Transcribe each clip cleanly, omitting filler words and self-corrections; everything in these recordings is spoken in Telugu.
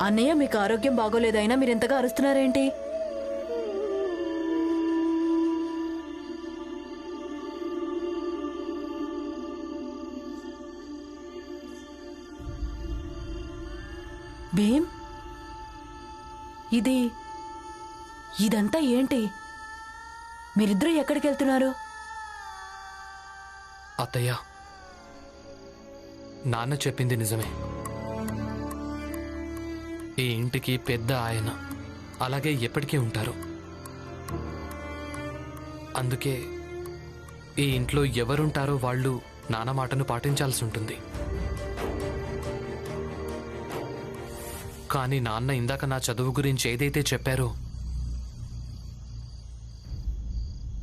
అన్నయ్య, మీకు ఆరోగ్యం బాగోలేదైనా మీరింతగా అరుస్తున్నారేంటి? భీమ్, ఇదంతా ఏంటి? మీరిద్దరూ ఎక్కడికి వెళ్తున్నారు? అత్తయ్య, నాన్న చెప్పింది నిజమే. ఈ ఇంటికి పెద్ద ఆయన, అలాగే ఎప్పటికీ ఉంటారు. అందుకే ఈ ఇంట్లో ఎవరుంటారో వాళ్ళు నాన్న మాటను పాటించాల్సి ఉంటుంది. కానీ నాన్న ఇందాక నా చదువు గురించి ఏదైతే చెప్పారో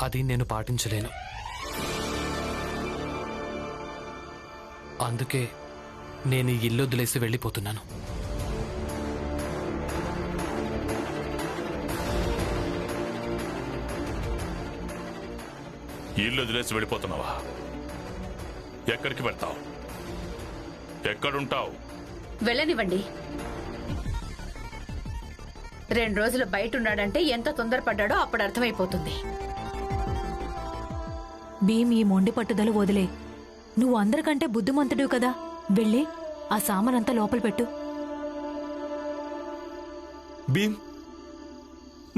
అది నేను పాటించలేను. అందుకే నేను ఈ ఇల్లు వదిలేసి వెళ్ళిపోతున్నాను. ఇల్లు వదిలేసి వెళ్ళిపోతున్నావా? ఎక్కడికి వెళ్తావు? ఎక్కడుంటావు? వెళ్ళనివ్వండి. 2 రోజులు బయట ఉన్నాడంటే ఎంత తొందరపడ్డాడో అప్పుడు అర్థమైపోతుంది. భీమ్, ఈ మొండి పట్టుదల వదిలే. నువ్వు అందరికంటే బుద్ధిమంతుడు కదా, వెళ్ళి ఆ సామానంతా లోపల పెట్టు. భీమ్,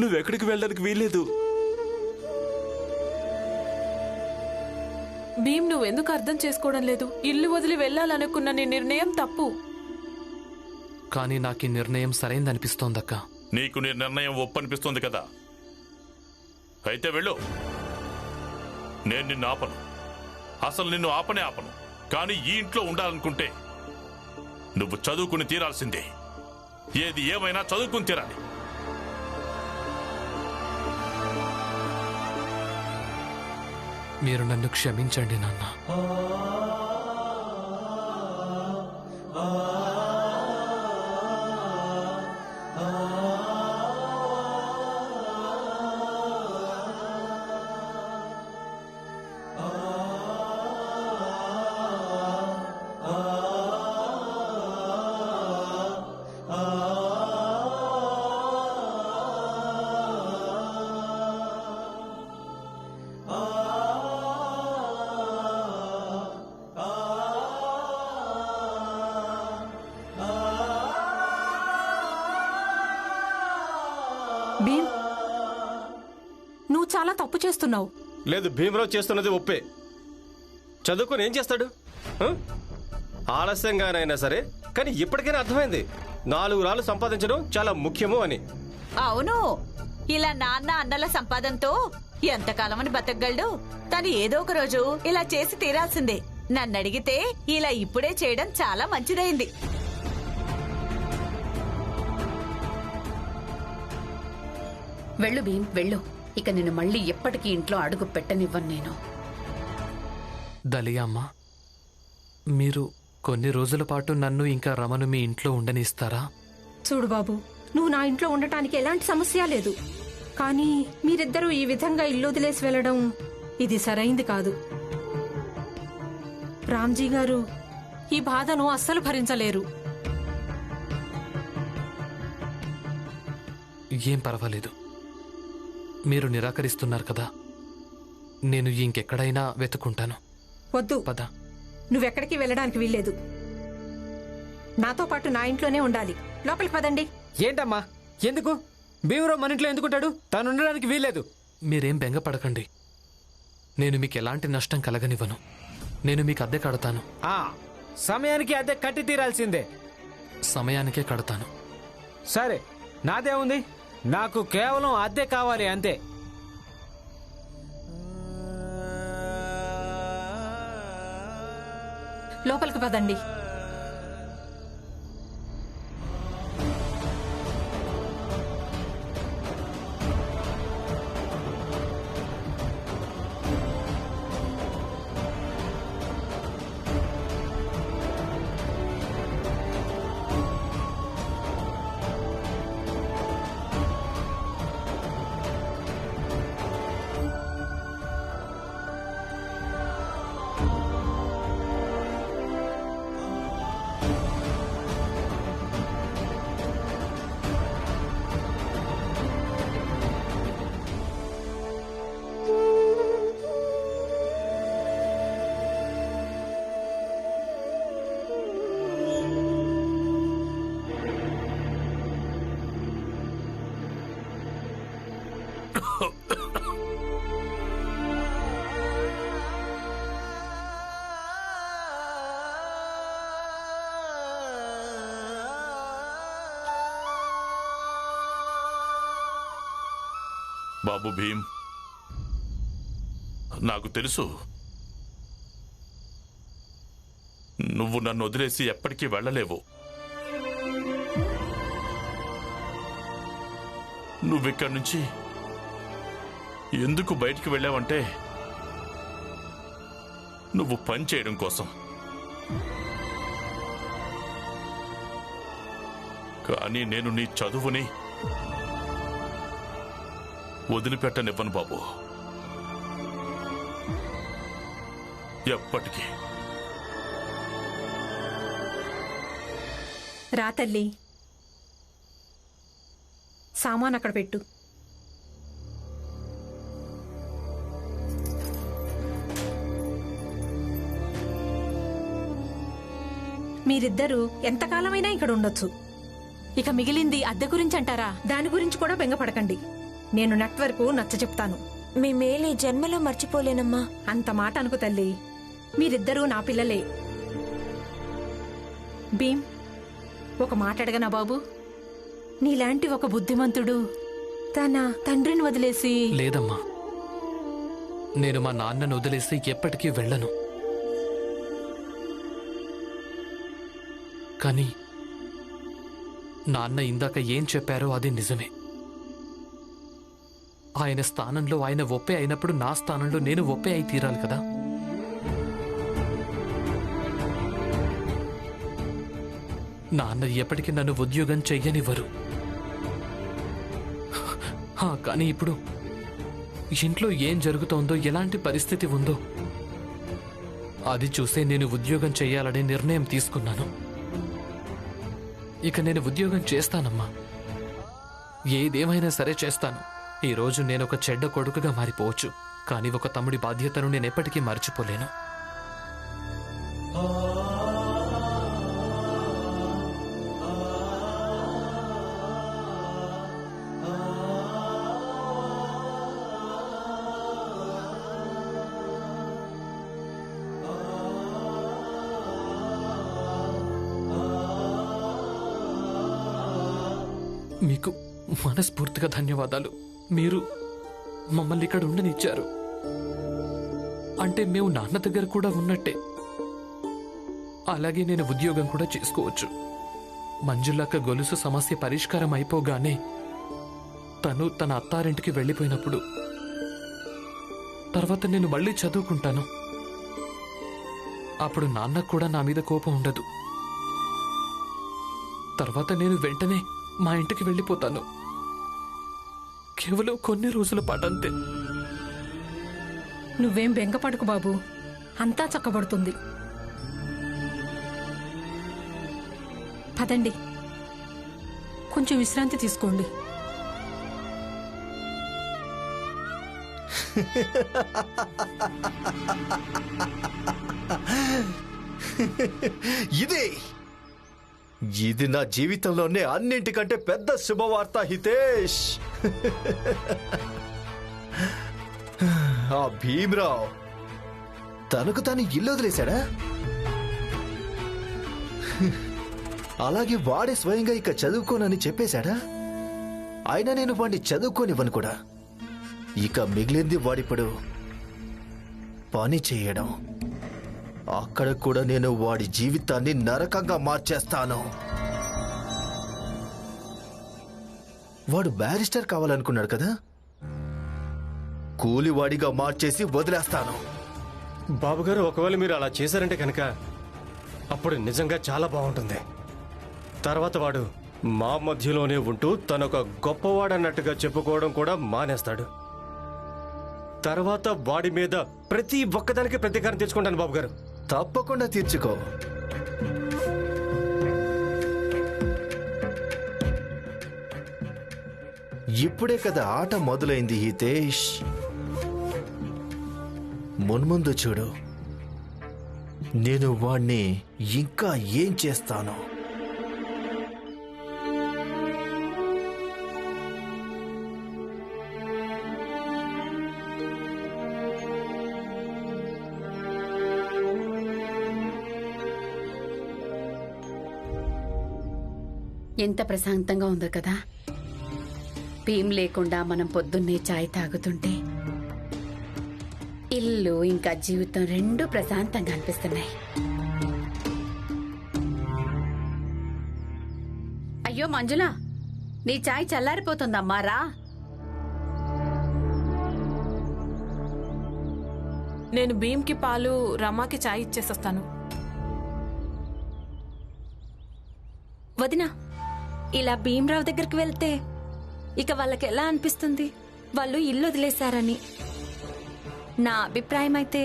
నువ్వెక్కడికి వెళ్ళడానికి వీల్లేదు. భీమ్, నువ్వెందుకు అర్థం చేసుకోవడం లేదు? ఇల్లు వదిలి వెళ్ళాలనుకున్న నీ నిర్ణయం తప్పు. కానీ నాకు ఈ నిర్ణయం సరైందనిపిస్తోందక్క. నీకు నీ నిర్ణయం ఒప్పనిపిస్తుంది కదా, అయితే వెళ్ళు. నేను నిన్ను ఆపను, అసలు నిన్ను ఆపను. కానీ ఈ ఇంట్లో ఉండాలనుకుంటే నువ్వు చదువుకుని తీరాల్సిందే. ఏది ఏమైనా చదువుకుని తీరాలి. మీరు నన్ను క్షమించండి నాన్న. భీమ్, నువ్వు చాలా తప్పు చేస్తున్నావు. లేదు, భీమరావు చేస్తున్నది ఒప్పే. చదువుకొని ఏం చేస్తాడు? ఆలస్యంగానైనా సరే, కానీ ఇప్పటికైనా అర్థమైంది 4 రాళ్ళు సంపాదించడం చాలా ముఖ్యము అని. అవును, ఇలా నాన్న అన్నల సంపాదనతో ఎంతకాలమని బతకగలడు? తను ఏదో ఒక రోజు ఇలా చేసి తీరాల్సిందే. నన్ను అడిగితే ఇలా ఇప్పుడే చేయడం చాలా మంచిదైంది. వెళ్ళు భీమ్, వెళ్ళు. ఇక నిన్ను మళ్ళీ ఎప్పటికీ ఇంట్లో అడుగు పెట్టనివ్వను నేను. దలియా అమ్మా, మీరు కొన్ని రోజుల పాటు నన్ను ఇంకా రమను మీ ఇంట్లో ఉండనిస్తారా? చూడు బాబు, నువ్వు నా ఇంట్లో ఉండటానికి ఎలాంటి సమస్య లేదు. కానీ మీరిద్దరూ ఈ విధంగా ఇల్లు వదిలేసి వెళ్లడం ఇది సరైంది కాదు. రామ్జీ గారు ఈ బాధను అస్సలు భరించలేరు. ఏం పర్వాలేదు, మీరు నిరాకరిస్తున్నారు కదా, నేను ఇంకెక్కడైనా వెతుకుంటాను. వద్దు, పద. నువ్వెక్కడికి వెళ్ళడానికి వీల్లేదు. నాతో పాటు నా ఇంట్లోనే ఉండాలి. లోపలికి పదండి. ఏంటమ్మా, ఎందుకు? భీమరావు మన ఇంట్లో ఎందుకుంటాడు? తను ఉండడానికి వీల్లేదు. మీరేం బెంగపడకండి, నేను మీకు ఎలాంటి నష్టం కలగనివ్వను. నేను మీకు అద్దె కడతాను. సమయానికి అద్దె కట్టి తీరాల్సిందే. సమయానికే కడతాను. సరే, నాదే ఉంది. నాకు కేవలం అద్దె కావాలి అంతే. లోపలికి పదండి. బాబు భీమ్, నాకు తెలుసు నువ్వు నన్ను వదిలేసి ఎప్పటికీ వెళ్ళలేవు. నువ్విక్కడి నుంచి ఎందుకు బయటికి వెళ్ళావంటే నువ్వు పని చేయడం కోసం. కానీ నేను నీ చదువుని వదిలిపెట్టనివ్వను బాబు, ఎప్పటికీ. రా తల్లి, సామాన్ అక్కడ పెట్టు. మీరిద్దరూ ఎంతకాలమైనా ఇక్కడ ఉండొచ్చు. ఇక మిగిలింది అద్దె గురించి అంటారా? దాని గురించి కూడా బెంగపడకండి. నేను నెట్వర్క్ నచ్చ చెప్తాను. మీ మేలు ఈ జన్మలో మర్చిపోలేనమ్మా. అంత మాట అనుకు తల్లి, మీరిద్దరూ నా పిల్లలే. భీమ్, ఒక మాట అడగనా బాబు? నీలాంటి ఒక బుద్ధిమంతుడు తన తండ్రిని వదిలేసి... లేదమ్మా, నేను మా నాన్నను వదిలేసి ఎప్పటికీ వెళ్ళను. కానీ నాన్న ఇందాక ఏం చెప్పారో అది నిజమే. ఆయన స్థానంలో ఆయన ఒప్పే అయినప్పుడు నా స్థానంలో నేను ఒప్పే అయి తీరాలి కదా. నాన్న ఎప్పటికీ నన్ను ఉద్యోగం చెయ్యనివ్వరు. కానీ ఇప్పుడు ఇంట్లో ఏం జరుగుతోందో, ఎలాంటి పరిస్థితి ఉందో అది చూసే నేను ఉద్యోగం చెయ్యాలనే నిర్ణయం తీసుకున్నాను. ఇక నేను ఉద్యోగం చేస్తానమ్మా, ఏదేమైనా సరే చేస్తాను. ఈరోజు నేను ఒక చెడ్డ కొడుకుగా మారిపోవచ్చు, కానీ ఒక తమ్ముడి బాధ్యతను నేను ఎప్పటికీ మర్చిపోలేను. మీకు మనస్ఫూర్తిగా ధన్యవాదాలు. మీరు మమ్మల్ని ఇక్కడ ఉండనిచ్చారు అంటే మేము నాన్న దగ్గర కూడా ఉన్నట్టే. అలాగే నేను ఉద్యోగం కూడా చేసుకోవచ్చు. మంజులక్క గొలుసు సమస్య పరిష్కారం అయిపోగానే తను తన అత్తారింటికి వెళ్ళిపోయినప్పుడు తర్వాత నేను మళ్ళీ చదువుకుంటాను. అప్పుడు నాన్నకు కూడా నా మీద కోపం ఉండదు. తర్వాత నేను వెంటనే మా ఇంటికి వెళ్ళిపోతాను. కేవలం కొన్ని రోజుల పాటు అంతే. నువ్వేం బెంగపడకు బాబు, అంతా చక్కబడుతుంది. పదండి, కొంచెం విశ్రాంతి తీసుకోండి. ఇది నా జీవితంలోనే అన్నింటికంటే పెద్ద శుభవార్త హితేష్. ఆ భీమ్రావ్ తనకు తాను ఇల్లు వదిలేశాడా? అలాగే వాడే స్వయంగా ఇక చదువుకోనని చెప్పేశాడా? అయినా నేను వాడిని చదువుకోనివ్వను కూడా. ఇక మిగిలింది వాడిప్పుడు పని చేయడం. అక్కడ కూడా నేను వాడి జీవితాన్ని నరకంగా మార్చేస్తాను. వాడు బ్యారిస్టర్ కావాలనుకున్నాడు కదా, కూలివాడిగా మార్చేసి వదిలేస్తాను. బాబుగారు, ఒకవేళ మీరు అలా చేశారంటే కనుక అప్పుడు నిజంగా చాలా బాగుంటుంది. తర్వాత వాడు మా మధ్యలోనే ఉంటూ తనొక గొప్పవాడన్నట్టుగా చెప్పుకోవడం కూడా మానేస్తాడు. తర్వాత వాడి మీద ప్రతి ఒక్కదానికి ప్రతీకారం తెచ్చుకుంటాను బాబుగారు. తప్పకుండా తీర్చుకో. ఇప్పుడే కదా ఆట మొదలైంది హితేష్. మున్ముందు చూడు, నేను వాణ్ణి ఇంకా ఏం చేస్తాను. ఎంత ప్రశాంతంగా ఉందో కదా. భీం లేకుండా మనం పొద్దున్నే చాయ్ తాగుతుంటే ఇల్లు ఇంకా జీవితం రెండూ ప్రశాంతంగా అనిపిస్తున్నాయి. అయ్యో మంజుల, నీ చాయ్ చల్లారిపోతుందమ్మా, రా. నేను భీమ్కి పాలు, రమాకి చాయ్ ఇచ్చేసొస్తాను. వదినా, ఇలా భీమరావు దగ్గరికి వెళ్తే ఇక వాళ్ళకి ఎలా అనిపిస్తుంది? వాళ్ళు ఇల్లు వదిలేశారని. నా అభిప్రాయం అయితే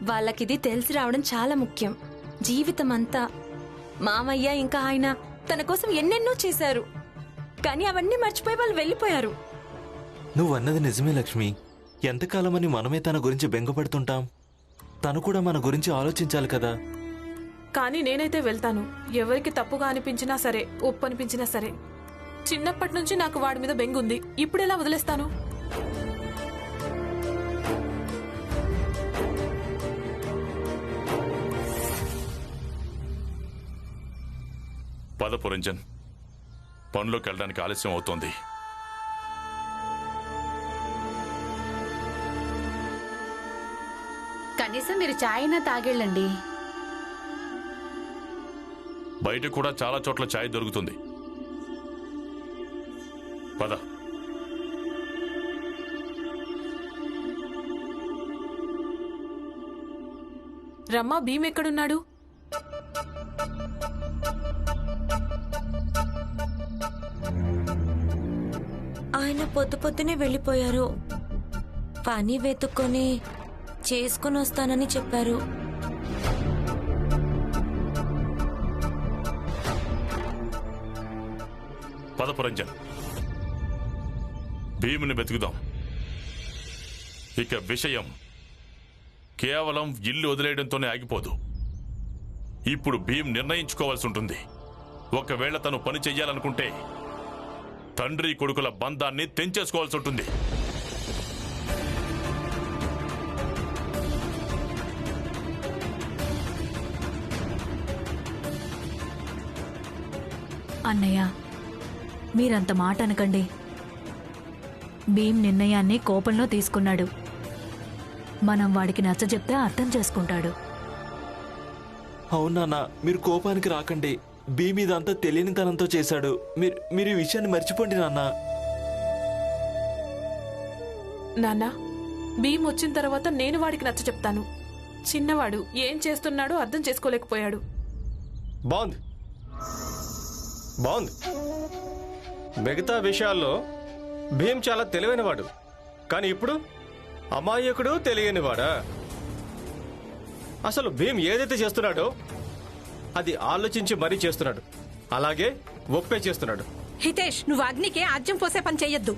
వాళ్ళకిది తెలిసి రావడం చాలా ముఖ్యం. జీవితం అంతా మామయ్య ఇంకా ఆయన తన కోసం ఎన్నెన్నో చేశారు, కానీ అవన్నీ మర్చిపోయి వాళ్ళు వెళ్ళిపోయారు. నువ్వన్నది నిజమే లక్ష్మి. ఎంతకాలమని మనమే తన గురించి బెంగపడుతుంటాం? తను కూడా మన గురించి ఆలోచించాలి కదా. కానీ నేనైతే వెళ్తాను. ఎవరికి తప్పుగా అనిపించినా సరే, ఒప్పు అనిపించినా సరే. చిన్నప్పటి నుంచి నాకు వాడి మీద బెంగుంది. ఇప్పుడెలా వదిలేస్తాను? పద పురంజన్, పనిలోకి వెళ్ళడానికి ఆలస్యం అవుతోంది. కనీసం మీరు చాయ్ అయినా తాగెళ్ళండి. బయట కూడా చాలా చోట్ల ఛాయ్ దొరుకుతుంది. పద. రమ్మా, భీమ్ ఎక్కడున్నాడు? ఆయన పొద్దు పొద్దునే వెళ్ళిపోయారు. పని వెతుక్కొని చేసుకుని వస్తానని చెప్పారు. పద పురంజన్, భీముని వెతుకుదాం. ఇక విషయం కేవలం ఇల్లు వదిలేయడంతోనే ఆగిపోదు. ఇప్పుడు భీమ్ నిర్ణయించుకోవాల్సి ఉంటుంది. ఒకవేళ తను పని చెయ్యాలనుకుంటే తండ్రి కొడుకుల బంధాన్ని తెంచేసుకోవాల్సి ఉంటుంది. అన్నయ్య, మీరంత మాట అనకండి. భీమ్ నిర్ణయాన్ని కోపంలో తీసుకున్నాడు. మనం వాడికి నచ్చజెప్తే అర్థం చేసుకుంటాడు. అవునా, మీరు కోపానికి రాకండి. భీమ్ ఇదంతా తెలియనితనంతో చేశాడు. మీరు ఈ విషయాన్ని మర్చిపోండి నాన్న. నాన్న, భీమ్ వచ్చిన తర్వాత నేను వాడికి నచ్చ చెప్తాను. చిన్నవాడు ఏం చేస్తున్నాడో అర్థం చేసుకోలేకపోయాడు. బాగుంది, బాగుంది. మిగతా విషయాల్లో భీమ్ చాలా తెలివైనవాడు, కానీ ఇప్పుడు అమాయకుడు, తెలియనివాడా? అసలు భీమ్ ఏదైతే చేస్తున్నాడో అది ఆలోచించి మరీ చేస్తున్నాడు. అలాగే ఒప్పే చేస్తున్నాడు. హితేష్, నువ్వు అగ్నికి ఆజ్యం పోసే పని చెయ్యొద్దు.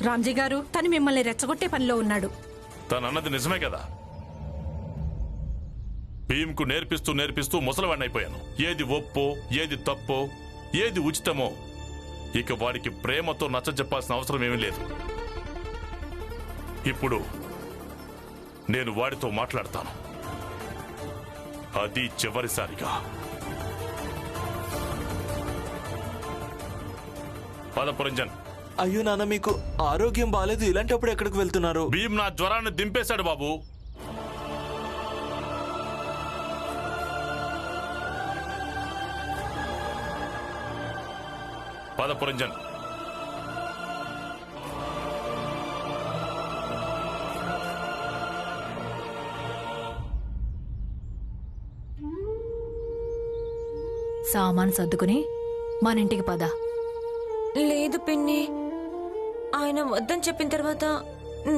రామ్జీ గారు తను మిమ్మల్ని రెచ్చగొట్టే పనిలో ఉన్నాడు. తనన్నది నిజమే కదా. భీమ్కు నేర్పిస్తూ ముసలివాడిని అయిపోయాను. ఏది ఒప్పో, ఏది తప్పో, ఏది ఉచితమో ఇక వాడికి ప్రేమతో నచ్చజెప్పాల్సిన అవసరం ఏమీ లేదు. ఇప్పుడు నేను వాడితో మాట్లాడతాను, అది చివరిసారిగా. పద పురంజన్. అయ్యో నాన్న, మీకు ఆరోగ్యం బాలేదు. ఇలాంటప్పుడు ఎక్కడికి వెళ్తున్నారు? భీమ్ నా జ్వరాన్ని దింపేశాడు బాబు. పద పురంజన్. సామాన్ సర్దుకుని మన ఇంటికి పద. లేదు పిన్ని, ఆయన వద్దని చెప్పిన తర్వాత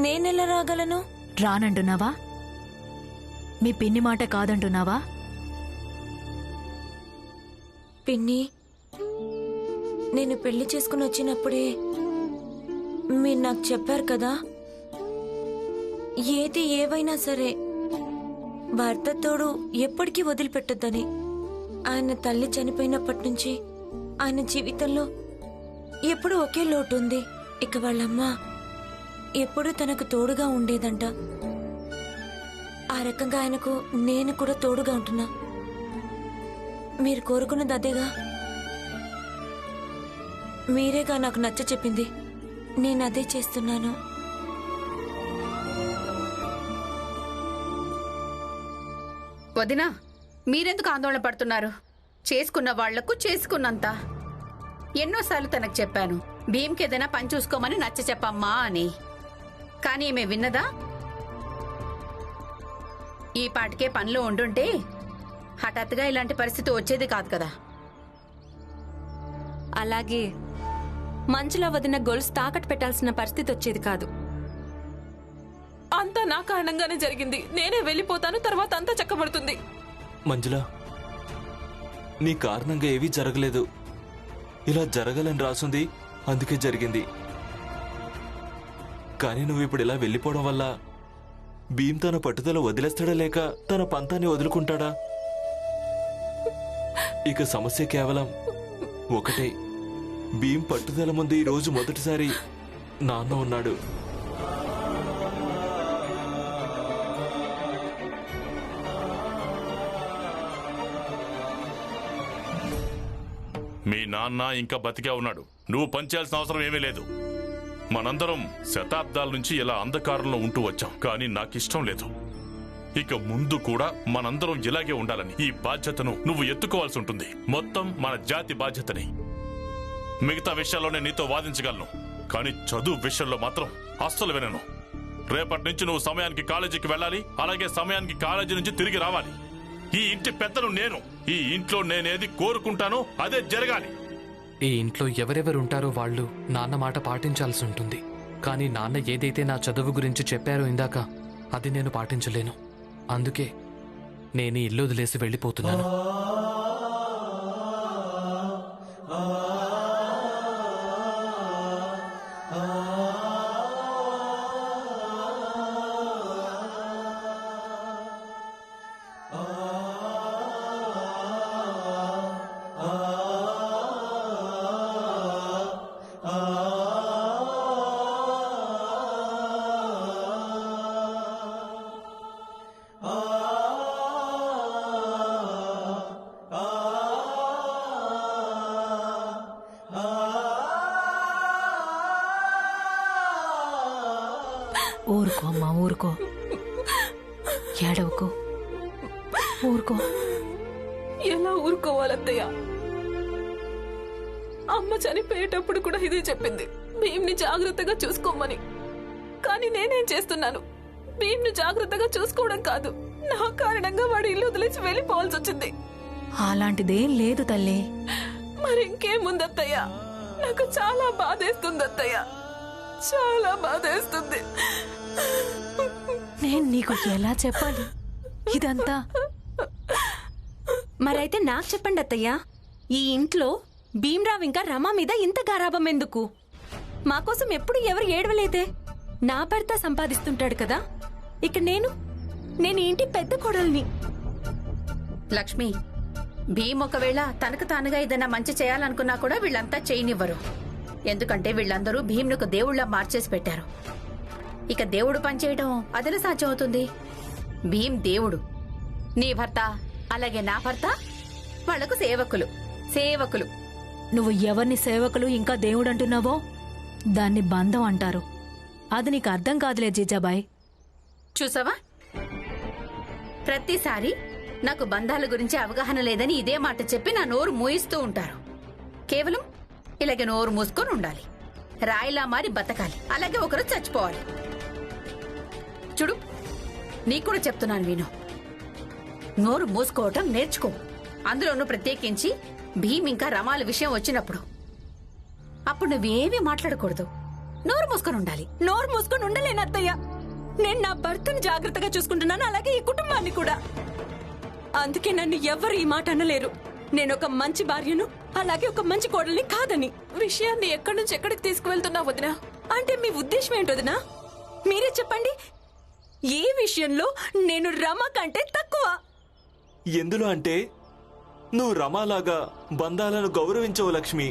నేనెలా రాగలను? రానంటున్నావా? మీ పిన్ని మాట కాదంటున్నావా? పిన్ని, నేను పెళ్లి చేసుకుని వచ్చినప్పుడే మీరు నాకు చెప్పారు కదా, ఏది ఏవైనా సరే భర్త తోడు ఎప్పటికీ వదిలిపెట్టొద్దని. ఆయన తల్లి చనిపోయినప్పటి నుంచి ఆయన జీవితంలో ఎప్పుడూ ఒకే లోటు ఉంది. ఇక వాళ్ళమ్మ ఎప్పుడూ తనకు తోడుగా ఉండేదంట. ఆ రకంగా ఆయనకు నేను కూడా తోడుగా ఉంటున్నా. మీరు కోరుకున్నది అదేగా. మీరేగా నాకు నచ్చ చెప్పింది. నేను అదే చేస్తున్నాను. వదినా, మీరెందుకు ఆందోళన పడుతున్నారు? చేసుకున్న వాళ్లకు చేసుకున్నంత. ఎన్నోసార్లు తనకు చెప్పాను, భీమ్కి ఏదైనా పని చూసుకోమని నచ్చ చెప్పమ్మా అని. కానీ ఈమె విన్నదా? ఈ పాటికే పనిలో ఉండుంటే హఠాత్తుగా ఇలాంటి పరిస్థితి వచ్చేది కాదు కదా. అలాగే మంచులో వదిన గొలుసు తాకట్టు పెట్టాల్సిన పరిస్థితి వచ్చేది కాదు. అంతా నా కారణంగానే జరిగింది. నేనే వెళ్ళిపోతాను, తర్వాత అంతా చక్కబడుతుంది. మంజుల, నీ కారణంగా ఏవీ జరగలేదు. ఇలా జరగాలని రాసుంది, అందుకే జరిగింది. కానీ నువ్వు ఇప్పుడు ఇలా వెళ్ళిపోవడం వల్ల భీమ్ తన పట్టుదల వదిలేస్తాడా లేక తన పంతాన్ని వదులుకుంటాడా? ఇక సమస్య కేవలం ఒకటే. భీమ్ పట్టుదల ముందు ఈ రోజు మొదటిసారి నాన్న ఉన్నాడు. మీ నాన్న ఇంకా బతికే ఉన్నాడు. నువ్వు పనిచేయాల్సిన అవసరం ఏమీ లేదు. మనందరం శతాబ్దాల నుంచి ఇలా అంధకారంలో ఉంటూ వచ్చాం, కానీ నాకిష్టం లేదు. ఇక ముందు కూడా మనందరం ఇలాగే ఉండాలని ఈ బాధ్యతను నువ్వు ఎత్తుకోవాల్సి ఉంటుంది. మొత్తం మన జాతి బాధ్యతని. మిగతా విషయాల్లో నేను నీతో వాదించగలను, కానీ చదువు విషయంలో మాత్రం అస్సలు వినను. రేపటి నుంచి నువ్వు సమయానికి కాలేజీకి వెళ్ళాలి, అలాగే సమయానికి కాలేజీ నుంచి తిరిగి రావాలి. ఈ ఇంటి పెద్దను నేను. ఈ ఇంట్లో నేనేది కోరుకుంటానో అదే జరగాలి. ఈ ఇంట్లో ఎవరెవరుంటారో వాళ్ళు నాన్న మాట పాటించాల్సి ఉంటుంది. కానీ నాన్న ఏదైతే నా చదువు గురించి చెప్పారో ఇందాక, అది నేను పాటించలేను. అందుకే నేను ఇల్లు వదిలేసి వెళ్ళిపోతున్నాను. ఊరుకో అమ్మా, ఊరుకో, ఏడవకో, ఊరుకో. ఎలా ఊరుకోవాలత్తయ్య? అమ్మ చనిపోయేటప్పుడు కూడా ఇదే చెప్పింది, భీమ్ని జాగ్రత్తగా చూసుకోమని. కానీ నేనేం చేస్తున్నాను? భీమ్ని జాగ్రత్తగా చూసుకోవడం కాదు, నా కారణంగా వాడు ఇల్లు వదిలేసి వెళ్ళిపోవాల్సి వచ్చింది. అలాంటిదేం లేదు తల్లి. మరి ఇంకేముందత్తయ్య? నాకు చాలా బాధేస్తుంది అత్తయ్య, చాలా బాధేస్తుంది. నేను నీకు ఎలా చెప్పాలి ఇదంతా? మరైతే నాకు చెప్పండి అత్తయ్య, ఈ ఇంట్లో భీమ్రావ్ ఇంకా రమ మీద ఇంత గారాబం ఎందుకు? మాకోసం ఎప్పుడు ఎవరు ఏడవలేదే. నా భర్త సంపాదిస్తుంటాడు కదా, ఇక నేను ఈ ఇంటి పెద్ద కోడల్ని. లక్ష్మి, భీమ్ ఒకవేళ తనకు తానుగా ఏదైనా మంచి చేయాలనుకున్నా కూడా వీళ్ళంతా చేయనివ్వరు. ఎందుకంటే వీళ్ళందరూ భీమ్నుకు దేవుళ్ళ మార్చేసి పెట్టారు. ఇక దేవుడు పనిచేయడం అదెలా సాధ్యం అవుతుంది? భీమ్ దేవుడు, నీ భర్త అలాగే నా భర్త వాళ్లకు సేవకులు. నువ్వు ఎవరిని సేవకులు ఇంకా దేవుడు అంటున్నావో దాన్ని బంధం అంటారు. అది నీకు అర్థం కాదులే జీజాబాయ్. చూసావా, ప్రతిసారి నాకు బంధాల గురించి అవగాహన లేదని ఇదే మాట చెప్పి నా నోరు మూయిస్తూ ఉంటారు. కేవలం ఇలాగే నోరు మూసుకొని ఉండాలి, రాయిలా మారి బతకాలి, అలాగే ఒకరు చచ్చిపోవాలి. చూడు, నీకు కూడా చెప్తున్నాను విను. నోరు మూసుకోవటం నేర్చుకో. అందులోనూ ప్రత్యేకించి భీమ్ ఇంకా రమాల విషయం వచ్చినప్పుడు. అప్పుడు నువ్వేమీ మాట్లాడకూడదు, నోరు మూసుకొని ఉండాలి. నోరు మూసుకొని ఉండలేను అత్తయ్య. నేను నా భర్తను జాగ్రత్తగా చూసుకుంటున్నాను, అలాగే ఈ కుటుంబాన్ని కూడా. అందుకే నన్ను ఎవరు ఈ మాట అనలేరు. నేను ఒక మంచి భార్యను, అలాగే ఒక మంచి కోడల్ని కాదని. విషయాన్ని ఎక్కడి నుంచి ఎక్కడికి తీసుకువెళ్తున్నావు వదినా? అంటే మీ ఉద్దేశం ఏంటొదినా? మీరే చెప్పండి. ఏ విషయంలో నేను రమ కంటే తక్కువ? ఎందులో అంటే నువ్వు రమాలాగా బంధాలను గౌరవించవు లక్ష్మి.